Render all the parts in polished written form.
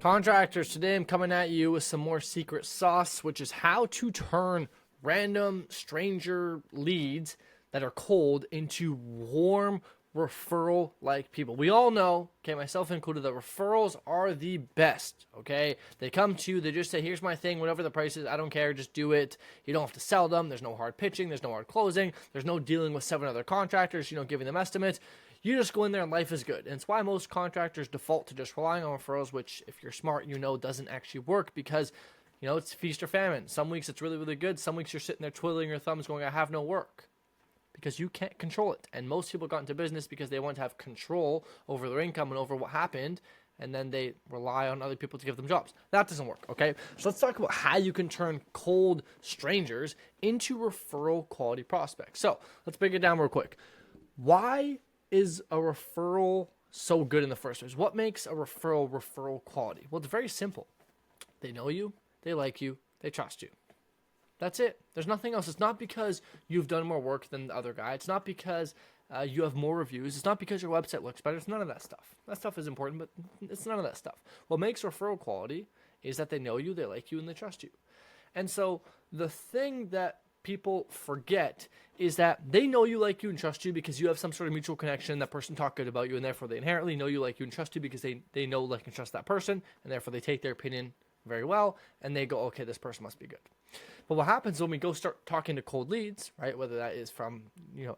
Contractors, today I'm coming at you with some more secret sauce, which is how to turn random stranger leads that are cold into warm referral like people. We all know, okay, myself included, that referrals are the best, okay? They come to you, they just say, here's my thing, whatever the price is, I don't care, just do it. You don't have to sell them, there's no hard pitching, there's no hard closing, there's no dealing with 7 other contractors, giving them estimates. You just go in there and life is good. And it's why most contractors default to just relying on referrals, which if you're smart, doesn't actually work because, it's feast or famine. Some weeks it's really, really good. Some weeks you're sitting there twiddling your thumbs going, I have no work, because you can't control it. And most people got into business because they want to have control over their income and over what happened, and then they rely on other people to give them jobs. That doesn't work, okay? So let's talk about how you can turn cold strangers into referral quality prospects. So let's break it down real quick. Why is a referral so good in the first place? What makes a referral quality? Well, it's very simple. They know you, they like you, they trust you. That's it. There's nothing else. It's not because you've done more work than the other guy. It's not because you have more reviews. It's not because your website looks better. It's none of that stuff. That stuff is important, but it's none of that stuff. What makes referral quality is that they know you, they like you, and they trust you. And so the thing that people forget is that they know you, like you, and trust you because you have some sort of mutual connection. That person talked good about you, and therefore they inherently know you, like you, and trust you because they know, like, and trust that person, and therefore they take their opinion very well, and they go, okay, this person must be good. But what happens when we go start talking to cold leads, right? Whether that is from,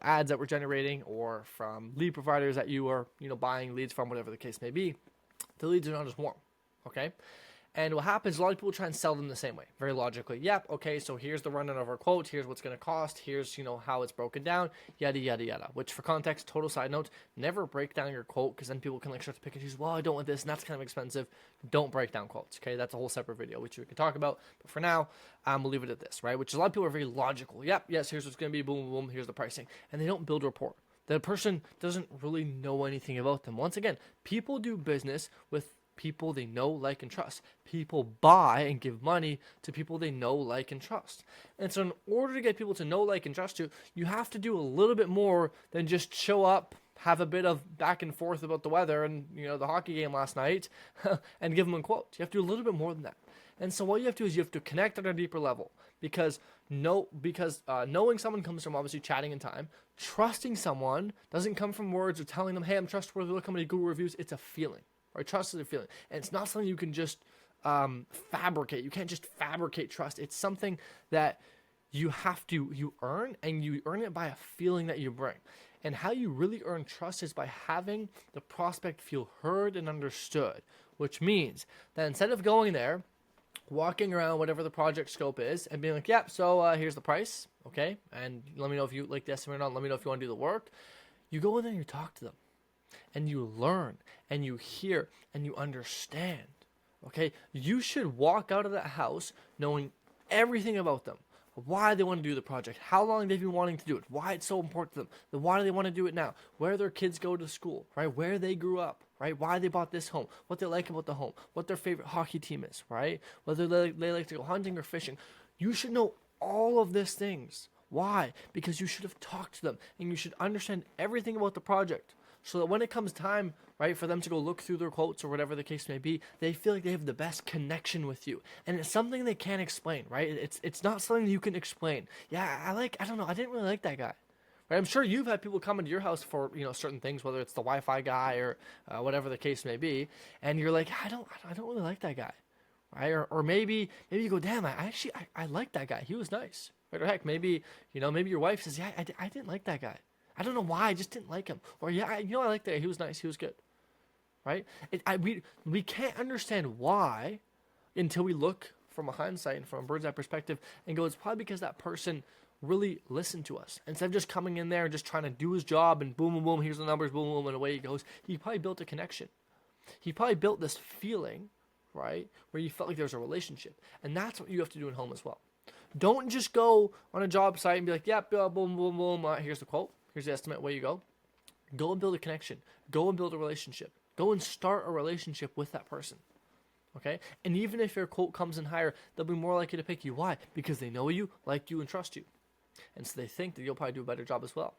ads that we're generating or from lead providers that you are, buying leads from, whatever the case may be, the leads are not as warm, okay? And what happens, a lot of people try and sell them the same way, very logically. Yep, okay, so here's the rundown of our quote, here's what's going to cost, here's, how it's broken down, yada, yada, yada. Which, for context, total side note, never break down your quote, because then people can start to pick and choose, well, I don't want this, and that's kind of expensive. Don't break down quotes, okay? That's a whole separate video, which we can talk about. But for now, we'll leave it at this, right? Which a lot of people are very logical. Yep, yes, here's what's going to be, boom, boom, here's the pricing. And they don't build rapport. The person doesn't really know anything about them. Once again, people do business with people they know, like, and trust. People buy and give money to people they know, like, and trust. And so in order to get people to know, like, and trust you, you have to do a little bit more than just show up, have a bit of back and forth about the weather and, the hockey game last night and give them a quote. You have to do a little bit more than that. And so what you have to do is you have to connect at a deeper level because knowing someone comes from obviously chatting in time. Trusting someone doesn't come from words or telling them, hey, I'm trustworthy, look how many Google reviews. It's a feeling. Right? Trust is a feeling. And it's not something you can just fabricate. You can't just fabricate trust. It's something that you earn, and you earn it by a feeling that you bring. And how you really earn trust is by having the prospect feel heard and understood, which means that instead of going there, walking around whatever the project scope is and being like, yeah, so here's the price, okay? And let me know if you like the estimate or not. Let me know if you want to do the work. You go in there and you talk to them. And you learn, and you hear, and you understand, okay? You should walk out of that house knowing everything about them, why they want to do the project, how long they've been wanting to do it, why it's so important to them, then why do they want to do it now, where their kids go to school, right, where they grew up, right, why they bought this home, what they like about the home, what their favorite hockey team is, right, whether they like to go hunting or fishing. You should know all of these things. Why? Because you should have talked to them, and you should understand everything about the project. So that when it comes time, right, for them to go look through their quotes or whatever the case may be, they feel like they have the best connection with you. And it's something they can't explain, right? It's not something you can explain. Yeah, I don't know, I didn't really like that guy. Right? I'm sure you've had people come into your house for, certain things, whether it's the Wi-Fi guy or whatever the case may be, and you're like, I don't really like that guy. Right? Or maybe you go, damn, I like that guy. He was nice. Right? Or heck, maybe your wife says, yeah, I didn't like that guy. I don't know why, I just didn't like him. Or yeah, I like that. He was nice. He was good. Right? We can't understand why until we look from a hindsight and from a bird's eye perspective and go, it's probably because that person really listened to us. Instead of just coming in there and just trying to do his job and boom, boom, boom, here's the numbers, boom, boom, and away he goes. He probably built a connection. He probably built this feeling, right, where you felt like there was a relationship. And that's what you have to do in home as well. Don't just go on a job site and be like, yep, boom, boom, boom, here's the quote. Here's the estimate, away you go. Go and build a connection. Go and build a relationship. Go and start a relationship with that person. Okay? And even if your quote comes in higher, they'll be more likely to pick you. Why? Because they know you, like you, and trust you. And so they think that you'll probably do a better job as well.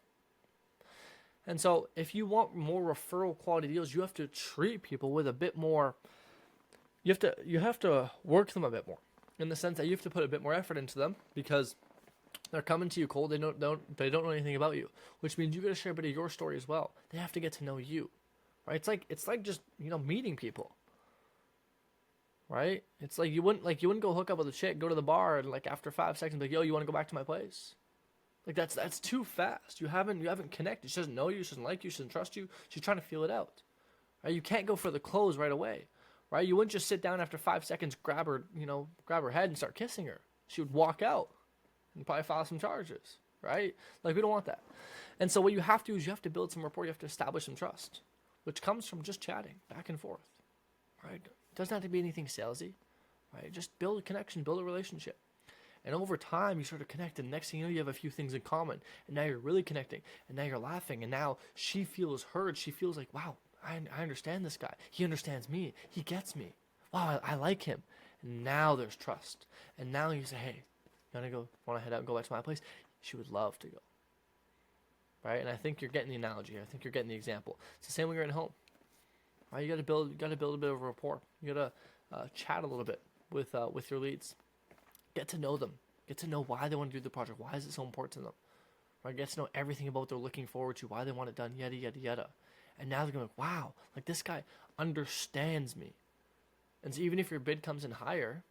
And so if you want more referral quality deals, you have to treat people with a bit more you have to work them a bit more, in the sense that you have to put a bit more effort into them, because they're coming to you cold. They don't know anything about you, which means you got to share a bit of your story as well. They have to get to know you, right? It's like just meeting people, right? It's like you wouldn't go hook up with a chick, go to the bar, and like after 5 seconds, be like, yo, you want to go back to my place? Like that's too fast. You haven't connected. She doesn't know you. She doesn't like you. She doesn't trust you. She's trying to feel it out, right? You can't go for the close right away, right? You wouldn't just sit down after 5 seconds, grab her head and start kissing her. She would walk out and probably file some charges, right? Like, we don't want that. And so what you have to do is you have to build some rapport. You have to establish some trust, which comes from just chatting back and forth, right? It doesn't have to be anything salesy, right? Just build a connection, build a relationship. And over time, you sort of connect, and next thing you know, you have a few things in common. And now you're really connecting, and now you're laughing, and now she feels heard. She feels like, wow, I understand this guy. He understands me. He gets me. Wow, I like him. And now there's trust. And now you say, hey, you want to head out and go back to my place? She would love to go, right? And I think you're getting the analogy here. I think you're getting the example. It's the same when you're at home, right? You got to build a bit of a rapport. You got to chat a little bit with your leads. Get to know them. Get to know why they want to do the project. Why is it so important to them? Right? Get to know everything about what they're looking forward to, why they want it done, yada, yada, yada. And now they're going, wow, like this guy understands me. And so even if your bid comes in higher,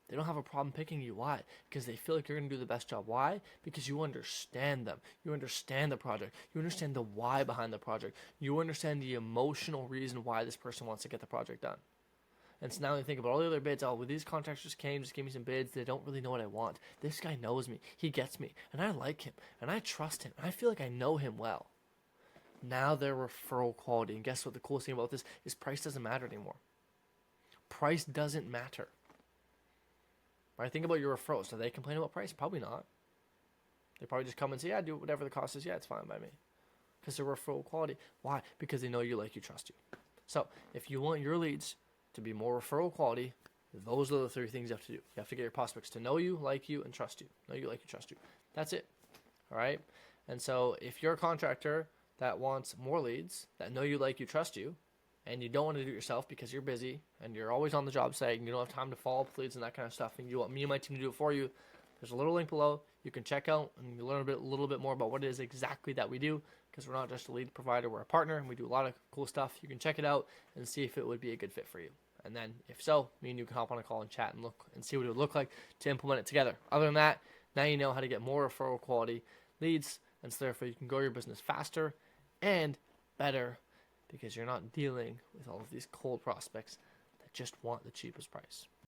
they don't have a problem picking you. Why? Because they feel like you're going to do the best job. Why? Because you understand them. You understand the project. You understand the why behind the project. You understand the emotional reason why this person wants to get the project done. And so now they think about all the other bids. Oh, well, these contractors just gave me some bids. They don't really know what I want. This guy knows me. He gets me. And I like him. And I trust him. And I feel like I know him well. Now they're referral quality. And guess what? The coolest thing about this is price doesn't matter anymore. Price doesn't matter. Right? Think about your referrals. Do they complain about price? Probably not. They probably just come and say, yeah, do whatever the cost is. Yeah, it's fine by me. Because they're referral quality. Why? Because they know you, like you, trust you. So if you want your leads to be more referral quality, those are the 3 things you have to do. You have to get your prospects to know you, like you, and trust you. Know you, like you, trust you. That's it. All right? And so if you're a contractor that wants more leads, that know you, like you, trust you, and you don't want to do it yourself because you're busy and you're always on the job site and you don't have time to follow up with leads and that kind of stuff, and you want me and my team to do it for you, there's a little link below. You can check out and you learn a little bit more about what it is exactly that we do, because we're not just a lead provider, we're a partner, and we do a lot of cool stuff. You can check it out and see if it would be a good fit for you. And then if so, me and you can hop on a call and chat and look and see what it would look like to implement it together. Other than that, now you know how to get more referral quality leads, and so therefore you can grow your business faster and better, because you're not dealing with all of these cold prospects that just want the cheapest price.